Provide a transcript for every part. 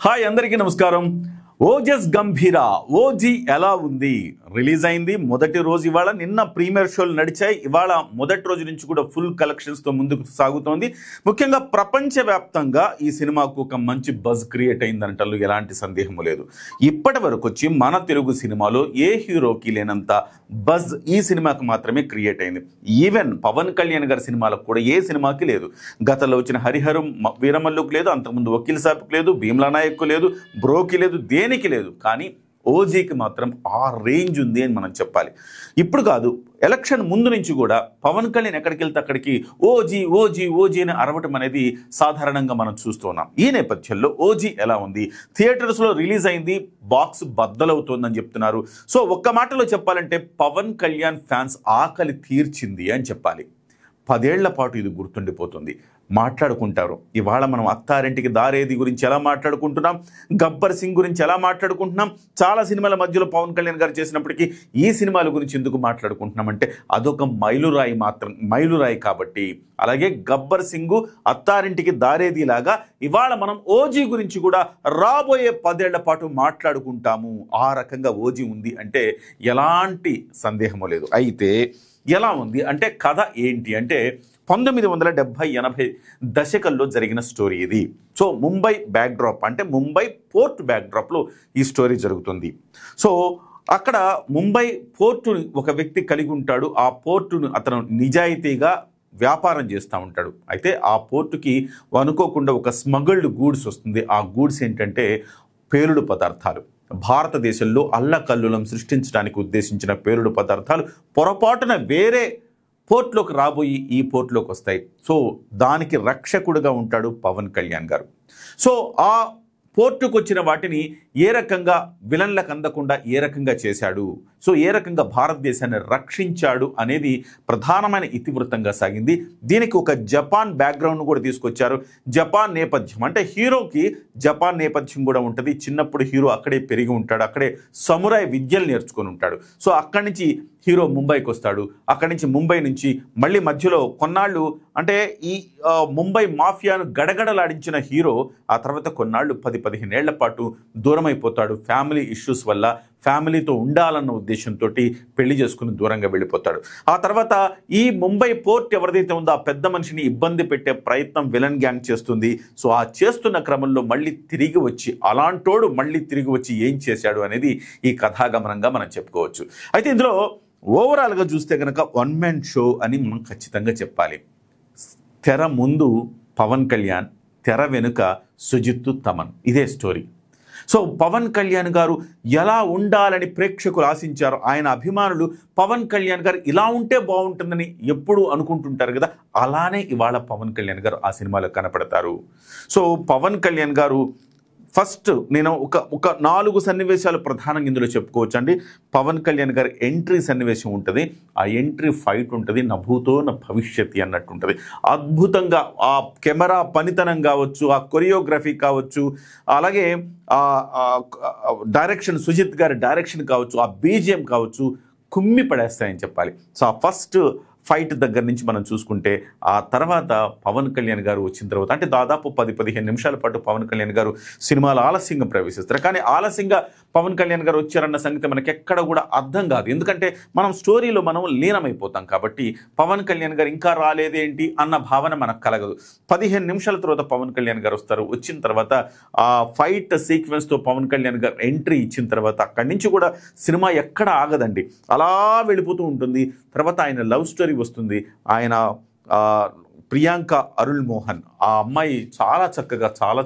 Hi అందరికీ నమస్కారం. Ojas గంభీరా OG ఎలా ఉంది? రిలీజ్ అయింది మొదటి రోజు ఇవాళ. నిన్న ప్రీమియర్ షోలు నడిచాయి. ఇవాళ మొదటి రోజు నుంచి కూడా ఫుల్ కలెక్షన్స్తో ముందుకు సాగుతోంది. ముఖ్యంగా ప్రపంచవ్యాప్తంగా ఈ సినిమాకు ఒక మంచి బజ్ క్రియేట్ అయిందంటలో ఎలాంటి సందేహము లేదు. ఇప్పటి వరకు వచ్చి మన తెలుగు సినిమాలో ఏ హీరోకి లేనంత బజ్ ఈ సినిమాకి మాత్రమే క్రియేట్ అయింది. ఈవెన్ పవన్ కళ్యాణ్ గారి సినిమాలకు కూడా ఏ సినిమాకి లేదు. గతంలో వచ్చిన హరిహరం వీరమల్లుకు లేదు, అంతకుముందు వకీల్ సాబ్కి లేదు, భీమ్లా నాయక్కు లేదు, బ్రోకి లేదు, దేనికి లేదు. కానీ ఓజీకి మాత్రం ఆ రేంజ్ ఉంది అని మనం చెప్పాలి. ఇప్పుడు కాదు, ఎలక్షన్ ముందు నుంచి కూడా పవన్ కళ్యాణ్ ఎక్కడికి వెళ్తే అక్కడికి ఓజీ ఓజీ ఓజీ అని అరవటం అనేది సాధారణంగా మనం చూస్తున్నాం. ఈ నేపథ్యంలో ఓజీ ఎలా ఉంది? థియేటర్స్లో రిలీజ్ అయింది, బాక్స్ బద్దలవుతోందని చెప్తున్నారు. సో ఒక్క మాటలో చెప్పాలంటే పవన్ కళ్యాణ్ ఫ్యాన్స్ ఆకలి తీర్చింది అని చెప్పాలి. 10 ఏళ్ల పాటు ఇది గుర్తుండిపోతుంది. మాట్లాడుకుంటారు. ఇవాళ మనం అత్తారింటికి దారేది గురించి ఎలా మాట్లాడుకుంటున్నాం, గబ్బర్ సింగ్ గురించి ఎలా మాట్లాడుకుంటున్నాం, చాలా సినిమాల మధ్యలో పవన్ కళ్యాణ్ గారు చేసినప్పటికీ ఈ సినిమాల గురించి ఎందుకు మాట్లాడుకుంటున్నామంటే అదొక మైలురాయి కాబట్టి. అలాగే గబ్బర్ సింగ్, అత్తారింటికి దారేది లాగా ఇవాళ మనం ఓజీ గురించి కూడా రాబోయే 10 ఏళ్ల పాటు మాట్లాడుకుంటాము. ఆ రకంగా ఓజీ ఉంది అంటే ఎలాంటి సందేహము లేదు. అయితే ఎలా ఉంది అంటే కథ ఏంటి అంటే 1970-80 దశకంలో జరిగిన స్టోరీ ఇది. సో ముంబై బ్యాక్డ్రాప్ అంటే ముంబై పోర్ట్ బ్యాక్డ్రాప్లో ఈ స్టోరీ జరుగుతుంది. సో అక్కడ ముంబై పోర్టుని ఒక వ్యక్తి కలిగి ఉంటాడు. ఆ పోర్టును అతను నిజాయితీగా వ్యాపారం చేస్తూ ఉంటాడు. అయితే ఆ పోర్టుకి అనుకోకుండా ఒక స్మగల్డ్ గూడ్స్ వస్తుంది. ఆ గూడ్స్ ఏంటంటే పేలుడు పదార్థాలు. భారతదేశంలో అల్లకల్లులం సృష్టించడానికి ఉద్దేశించిన పేలుడు పదార్థాలు పొరపాటున వేరే పోర్ట్లోకి రాబోయి ఈ పోర్ట్లోకి వస్తాయి. సో దానికి రక్షకుడుగా ఉంటాడు పవన్ కళ్యాణ్ గారు. సో ఆ పోర్టుకు వచ్చిన వాటిని ఏ రకంగా విలన్లకు అందకుండా ఏ రకంగా చేశాడు, సో ఏ రకంగా భారతదేశాన్ని రక్షించాడు అనేది ప్రధానమైన ఇతివృత్తంగా సాగింది. దీనికి ఒక జపాన్ బ్యాక్గ్రౌండ్ కూడా తీసుకొచ్చారు. జపాన్ నేపథ్యం అంటే హీరోకి జపాన్ నేపథ్యం కూడా ఉంటుంది. చిన్నప్పుడు హీరో అక్కడే పెరిగి ఉంటాడు, అక్కడే సమురాయ్ విద్యలు నేర్చుకొని ఉంటాడు. సో అక్కడి నుంచి హీరో ముంబైకి వస్తాడు. అక్కడి నుంచి ముంబై నుంచి మళ్ళీ మధ్యలో కొన్నాళ్ళు అంటే ఈ ముంబై మాఫియాను గడగడలాడించిన హీరో ఆ తర్వాత కొన్నాళ్ళు 10-15 ఏళ్ల పాటు దూరం అయిపోతాడు. ఫ్యామిలీ ఇష్యూస్ వల్ల ఫ్యామిలీతో ఉండాలన్న ఉద్దేశంతో పెళ్లి చేసుకుని దూరంగా వెళ్ళిపోతాడు. ఆ తర్వాత ఈ ముంబై పోర్ట్ ఎవరిదైతే ఉందో ఆ పెద్ద మనిషిని ఇబ్బంది పెట్టే ప్రయత్నం విలన్ గ్యాంగ్ చేస్తుంది. సో ఆ చేస్తున్న క్రమంలో మళ్ళీ తిరిగి వచ్చి అలాంటోడు మళ్ళీ తిరిగి వచ్చి ఏం చేశాడు అనేది ఈ కథాగమనంగా మనం చెప్పుకోవచ్చు. అయితే ఇందులో ఓవరాల్గా చూస్తే కనుక వన్ మ్యాన్ షో అని మనం ఖచ్చితంగా చెప్పాలి. తెర ముందు పవన్ కళ్యాణ్, తెర వెనుక సుజిత్, తమన్, ఇదే స్టోరీ. సో పవన్ కళ్యాణ్ గారు ఎలా ఉండాలని ప్రేక్షకులు ఆశించారు. ఆయన అభిమానులు పవన్ కళ్యాణ్ గారు ఇలా ఉంటే బాగుంటుందని ఎప్పుడు అనుకుంటుంటారు కదా, అలానే ఇవాళ పవన్ కళ్యాణ్ గారు ఆ సినిమాలో కనపడతారు. సో పవన్ కళ్యాణ్ గారు ఫస్ట్ నేను ఒక 4 సన్నివేశాలు ప్రధానంగా ఇందులో చెప్పుకోవచ్చు అండి. పవన్ కళ్యాణ్ గారి ఎంట్రీ సన్నివేశం ఉంటుంది. ఆ ఎంట్రీ ఫైట్ ఉంటుంది. నభూతో నా భవిష్యత్తు అన్నట్టు ఉంటుంది. అద్భుతంగా ఆ కెమెరా పనితనం కావచ్చు, ఆ కొరియోగ్రఫీ కావచ్చు, అలాగే డైరెక్షన్ సుజిత్ గారి డైరెక్షన్ కావచ్చు, ఆ బీజిఎం కావచ్చు, కుమ్మి పడేస్తాయని చెప్పాలి. సో ఆ ఫస్ట్ ఫైట్ దగ్గర నుంచి మనం చూసుకుంటే ఆ తర్వాత పవన్ కళ్యాణ్ గారు వచ్చిన తర్వాత అంటే దాదాపు 10-15 నిమిషాల పాటు పవన్ కళ్యాణ్ గారు సినిమాలో ఆలస్యంగా ప్రవేశిస్తారు. కానీ ఆలస్యంగా పవన్ కళ్యాణ్ గారు వచ్చారన్న సంగతి మనకి ఎక్కడ కూడా అర్థం కాదు. ఎందుకంటే మనం స్టోరీలో మనం లీనమైపోతాం కాబట్టి పవన్ కళ్యాణ్ గారు ఇంకా రాలేదేంటి అన్న భావన మనకు కలగదు. 15 నిమిషాల తర్వాత పవన్ కళ్యాణ్ గారు వస్తారు. వచ్చిన తర్వాత ఆ ఫైట్ సీక్వెన్స్తో పవన్ కళ్యాణ్ గారు ఎంట్రీ ఇచ్చిన తర్వాత అక్కడి నుంచి కూడా సినిమా ఎక్కడ ఆగదండి, అలా వెళ్ళిపోతూ ఉంటుంది. తర్వాత ఆయన లవ్ స్టోరీ వస్తుంది. ఆయన ప్రియాంక అరుళ్ మోహన్, ఆ అమ్మాయి చాలా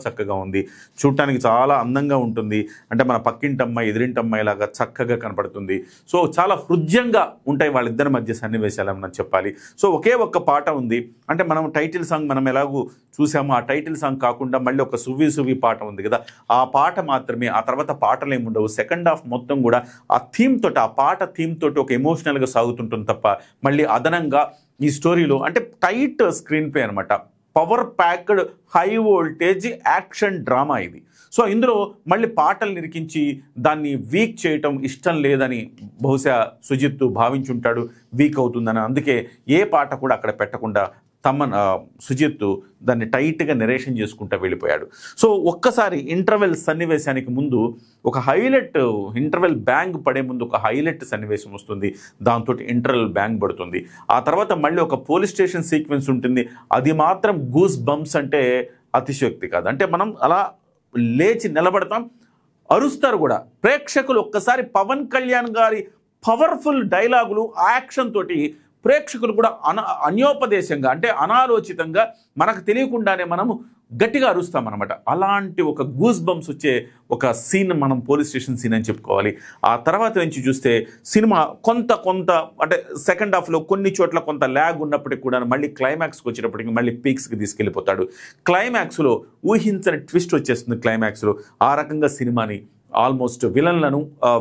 చక్కగా ఉంది. చూడటానికి చాలా అందంగా ఉంటుంది. అంటే మన పక్కింటి అమ్మాయి ఎదురింటి అమ్మాయి లాగా చక్కగా కనపడుతుంది. సో చాలా హృద్యంగా ఉంటాయి వాళ్ళిద్దరి మధ్య సన్నివేశాలు మనం చెప్పాలి. సో ఒకే ఒక్క పాట ఉంది. అంటే మనం టైటిల్ సాంగ్ మనం ఎలాగూ చూసాము, ఆ టైటిల్ సాంగ్ కాకుండా మళ్ళీ ఒక సువ్వి పాట ఉంది కదా, ఆ పాట మాత్రమే. ఆ తర్వాత పాటలు ఏముండవు. సెకండ్ హాఫ్ మొత్తం కూడా ఆ థీమ్ తోటి, ఆ పాట థీమ్ తోటి ఒక ఎమోషనల్గా సాగుతుంటుంది తప్ప మళ్ళీ అదనంగా ఈ స్టోరీలో అంటే టైట్ స్క్రీన్ ప్లే అనమాట. Power packed high voltage action drama ఇది. సో ఇందులో మళ్ళీ పాటలు నిరికించి దాన్ని వీక్ చేయటం ఇష్టం లేదని బహుశా సుజిత్ భావించుంటాడు, వీక్ అవుతుందని. అందుకే ఏ పాట కూడా అక్కడ పెట్టకుండా సుజిత్ దాన్ని టైట్గా నెరేషన్ చేసుకుంటూ వెళ్ళిపోయాడు. సో ఒక్కసారి ఇంటర్వెల్ సన్నివేశానికి ముందు ఒక హైలైట్, ఇంటర్వెల్ బ్యాంగ్ పడే ముందు ఒక హైలైట్ సన్నివేశం వస్తుంది. దాంతో ఇంటర్వెల్ బ్యాంగ్ పడుతుంది. ఆ తర్వాత మళ్ళీ ఒక పోలీస్ స్టేషన్ సీక్వెన్స్ ఉంటుంది. అది మాత్రం గూస్ బంప్స్ అంటే అతిశయోక్తి కాదు. అంటే మనం అలా లేచి నిలబడతాం, అరుస్తారు కూడా ప్రేక్షకులు. ఒక్కసారి పవన్ కళ్యాణ్ గారి పవర్ఫుల్ డైలాగులు, యాక్షన్ తోటి ప్రేక్షకులు కూడా అన్యోపదేశంగా, అంటే అనాలోచితంగా మనకు తెలియకుండానే మనము గట్టిగా అరుస్తామన్నమాట. అలాంటి ఒక గూస్ బంప్స్ వచ్చే ఒక సీన్ మనం పోలీస్ స్టేషన్ సీన్ అని చెప్పుకోవాలి. ఆ తర్వాత నుంచి చూస్తే సినిమా కొంత అంటే సెకండ్ హాఫ్లో కొన్ని చోట్ల కొంత ల్యాగ్ ఉన్నప్పటికీ కూడా మళ్ళీ క్లైమాక్స్కి వచ్చేటప్పటికి మళ్ళీ పీక్స్కి తీసుకెళ్ళిపోతాడు. క్లైమాక్స్లో ఊహించని ట్విస్ట్ వచ్చేస్తుంది. క్లైమాక్స్లో ఆ రకంగా సినిమాని ఆల్మోస్ట్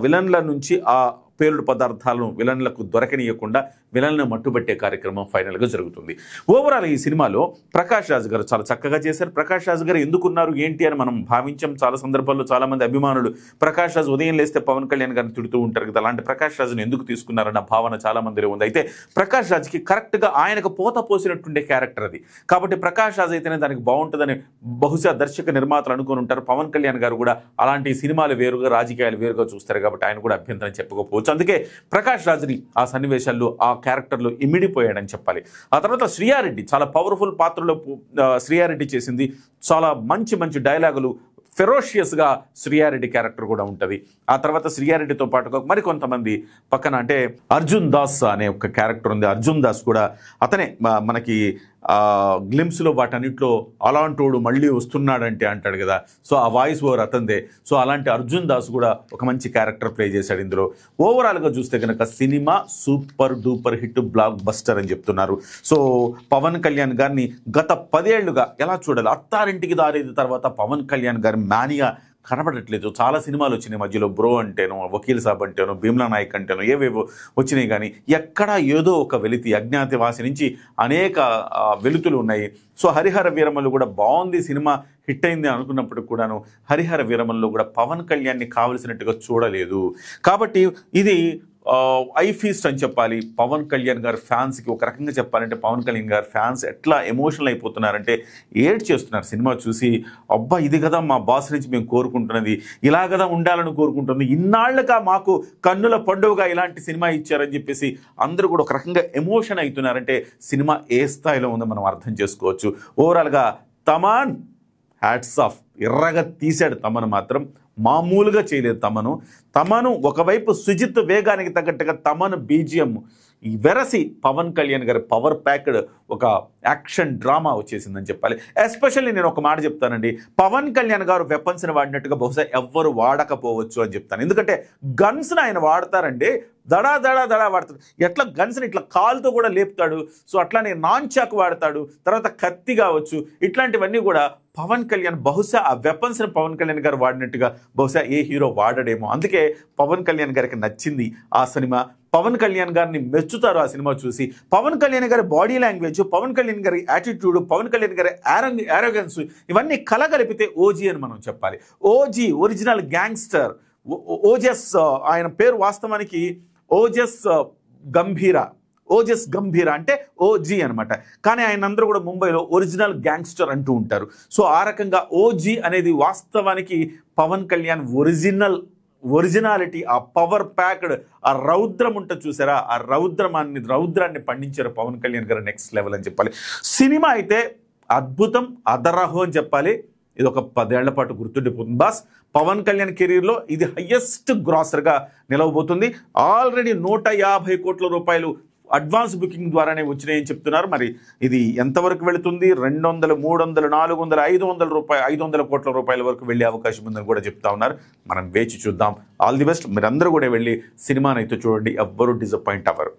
విలన్ల నుంచి ఆ పేలుడు పదార్థాలను విలన్లకు దొరకనీయకుండా విలన్లను మట్టుబట్టే కార్యక్రమం ఫైనల్గా జరుగుతుంది. ఓవరాల్ ఈ సినిమాలో ప్రకాష్ రాజ్ గారు చాలా చక్కగా చేశారు. ప్రకాష్ రాజ్ గారు ఎందుకున్నారు ఏంటి అని మనం భావించాం. చాలా సందర్భాల్లో చాలామంది అభిమానులు ప్రకాష్ రాజ్ ఉదయం లేస్తే పవన్ కళ్యాణ్ గారిని తిడుతూ ఉంటారు కదా, అలాంటి ప్రకాష్ రాజ్ని ఎందుకు తీసుకున్నారన్న భావన చాలా మందిలో ఉంది. అయితే ప్రకాష్ రాజ్కి కరెక్ట్గా ఆయనకు పోత పోసినట్టుండే క్యారెక్టర్ అది. కాబట్టి ప్రకాష్ రాజ్ అయితేనే దానికి బాగుంటుందని బహుశా దర్శక నిర్మాతలు అనుకుని ఉంటారు. పవన్ కళ్యాణ్ గారు కూడా అలాంటి సినిమాలు వేరుగా, రాజకీయాలు వేరుగా చూస్తారు కాబట్టి ఆయన కూడా అభ్యంతరం చెప్పుకోవచ్చు. అందుకే ప్రకాష్ రాజ్ని ఆ సన్నివేశాల్లో, ఆ క్యారెక్టర్లో ఇమిడిపోయాడని చెప్పాలి. ఆ తర్వాత శ్రీయారెడ్డి చాలా పవర్ఫుల్ పాత్రలో శ్రీయారెడ్డి చేసింది. చాలా మంచి డైలాగులు, ఫెరోషియస్గా శ్రీయారెడ్డి క్యారెక్టర్ కూడా ఉంటుంది. ఆ తర్వాత శ్రీయారెడ్డితో పాటుగా మరికొంతమంది పక్కన, అంటే అర్జున్ దాస్ అనే ఒక క్యారెక్టర్ ఉంది. అర్జున్ దాస్ కూడా అతనే మనకి గ్లిమ్స్లో వాటన్నిటిలో అలాంటోడు మళ్ళీ వస్తున్నాడంటే అంటాడు కదా, సో ఆ వాయిస్ ఓవర్ అతందే. సో అలాంటి అర్జున్ దాస్ కూడా ఒక మంచి క్యారెక్టర్ ప్లే చేశాడు ఇందులో. ఓవరాల్గా చూస్తే కనుక cinema super duper hit, block buster అని చెప్తున్నారు. సో పవన్ కళ్యాణ్ గారిని గత 10 ఏళ్లుగా ఎలా చూడాలి, అత్తారింటికి దారేది తర్వాత పవన్ కళ్యాణ్ గారి మానియా కనబడట్లేదు. చాలా సినిమాలు వచ్చినాయి మధ్యలో, బ్రో అంటేనో, వకీల్ సాబ్ అంటేనో, భీమ్లా నాయక్ అంటేనో ఏవేవో వచ్చినాయి, కానీ ఎక్కడా ఏదో ఒక వెలితి, అజ్ఞాతవాసి నుంచి అనేక వెలుతులు ఉన్నాయి. సో హరిహర వీరమల్లు కూడా బాగుంది, సినిమా హిట్ అయింది అనుకున్నప్పుడు కూడాను హరిహర వీరమల్లో కూడా పవన్ కళ్యాణ్ని కావలసినట్టుగా చూడలేదు. కాబట్టి ఇది ఐ ఫీస్ట్ అని చెప్పాలి. పవన్ కళ్యాణ్ గారి ఫ్యాన్స్కి ఒక రకంగా చెప్పాలంటే పవన్ కళ్యాణ్ గారి ఫ్యాన్స్ ఎట్లా ఎమోషనల్ అయిపోతున్నారంటే ఏడ్ చేస్తున్నారు సినిమా చూసి. అబ్బా ఇది కదా మా బాస్ నుంచి మేము కోరుకుంటున్నది, ఇలా కదా ఉండాలని కోరుకుంటుంది, ఇన్నాళ్ళుగా మాకు కన్నుల పండుగగా ఇలాంటి సినిమా ఇచ్చారని చెప్పేసి అందరూ కూడా ఒక రకంగా ఎమోషన్ అవుతున్నారంటే సినిమా ఏ స్థాయిలో ఉందో మనం అర్థం చేసుకోవచ్చు. ఓవరాల్గా తమన్ హ్యాట్స్ ఆఫ్, ఎర్రగా తీశాడు. తమను మాత్రం మామూలుగా చేయలేదు. తమను ఒకవైపు సుజిత్ వేగానికి తగ్గట్టుగా తమను బీజిఎం వెరసి పవన్ కళ్యాణ్ గారి పవర్ ప్యాక్డ్ ఒక యాక్షన్ డ్రామా వచ్చేసిందని చెప్పాలి. ఎస్పెషల్లీ నేను ఒక మాట చెప్తానండి, పవన్ కళ్యాణ్ గారు వెపన్స్ని వాడినట్టుగా బహుశా ఎవ్వరు వాడకపోవచ్చు అని చెప్తాను. ఎందుకంటే గన్స్ని ఆయన వాడతారండి, దడా వాడతాడు. ఎట్లా గన్స్ని ఇట్లా కాలుతో కూడా లేపుతాడు. సో అట్లానే నాన్ చాక్ వాడతాడు, తర్వాత కత్తి కావచ్చు, ఇట్లాంటివన్నీ కూడా పవన్ కళ్యాణ్ బహుశా ఆ వెపన్స్ని పవన్ కళ్యాణ్ గారు వాడినట్టుగా బహుశా ఏ హీరో వాడడేమో. అందుకే పవన్ కళ్యాణ్ గారికి నచ్చింది ఆ సినిమా. పవన్ కళ్యాణ్ గారిని మెచ్చుతారు ఆ సినిమా చూసి. పవన్ కళ్యాణ్ గారి బాడీ లాంగ్వేజ్, పవన్ కళ్యాణ్ గారి యాటిట్యూడ్, పవన్ కళ్యాణ్ గారి ఆరోగెన్స్, ఇవన్నీ కలగలిపితే ఓజీ అని మనం చెప్పాలి. OG original gangster. ఓజస్ ఆయన పేరు వాస్తవానికి ఓజస్ గంభీర అంటే ఓజీ అనమాట. కానీ ఆయన అందరూ కూడా ముంబైలో ఒరిజినల్ గ్యాంగ్స్టర్ అంటూ ఉంటారు. సో ఆ రకంగా ఓజీ అనేది వాస్తవానికి పవన్ కళ్యాణ్ ఒరిజినాలిటీ, ఆ పవర్ ప్యాక్డ్, ఆ రౌద్రం ఉంటుంది చూసారా, ఆ రౌద్రాన్ని పండించారు పవన్ కళ్యాణ్ గారు నెక్స్ట్ లెవెల్ అని చెప్పాలి. సినిమా అయితే అద్భుతం, అదరహో అని చెప్పాలి. ఇది ఒక 10 ఏళ్ల పాటు గుర్తుండిపోతుంది. బాస్ పవన్ కళ్యాణ్ కెరీర్లో ఇది హయ్యెస్ట్ గ్రాసర్గా నిలవబోతుంది. ఆల్రెడీ 150 కోట్ల రూపాయలు అడ్వాన్స్ బుకింగ్ ద్వారానే వచ్చినాయని చెప్తున్నారు. మరి ఇది ఎంతవరకు వెళుతుంది? 200, 300, 400, 500 కోట్ల రూపాయల వరకు వెళ్ళే అవకాశం ఉందని కూడా చెప్తా ఉన్నారు. మనం వేచి చూద్దాం. All the best. మీరందరూ కూడా వెళ్ళి సినిమానైతే చూడండి, ఎవ్వరూ డిసప్పాయింట్ అవ్వరు.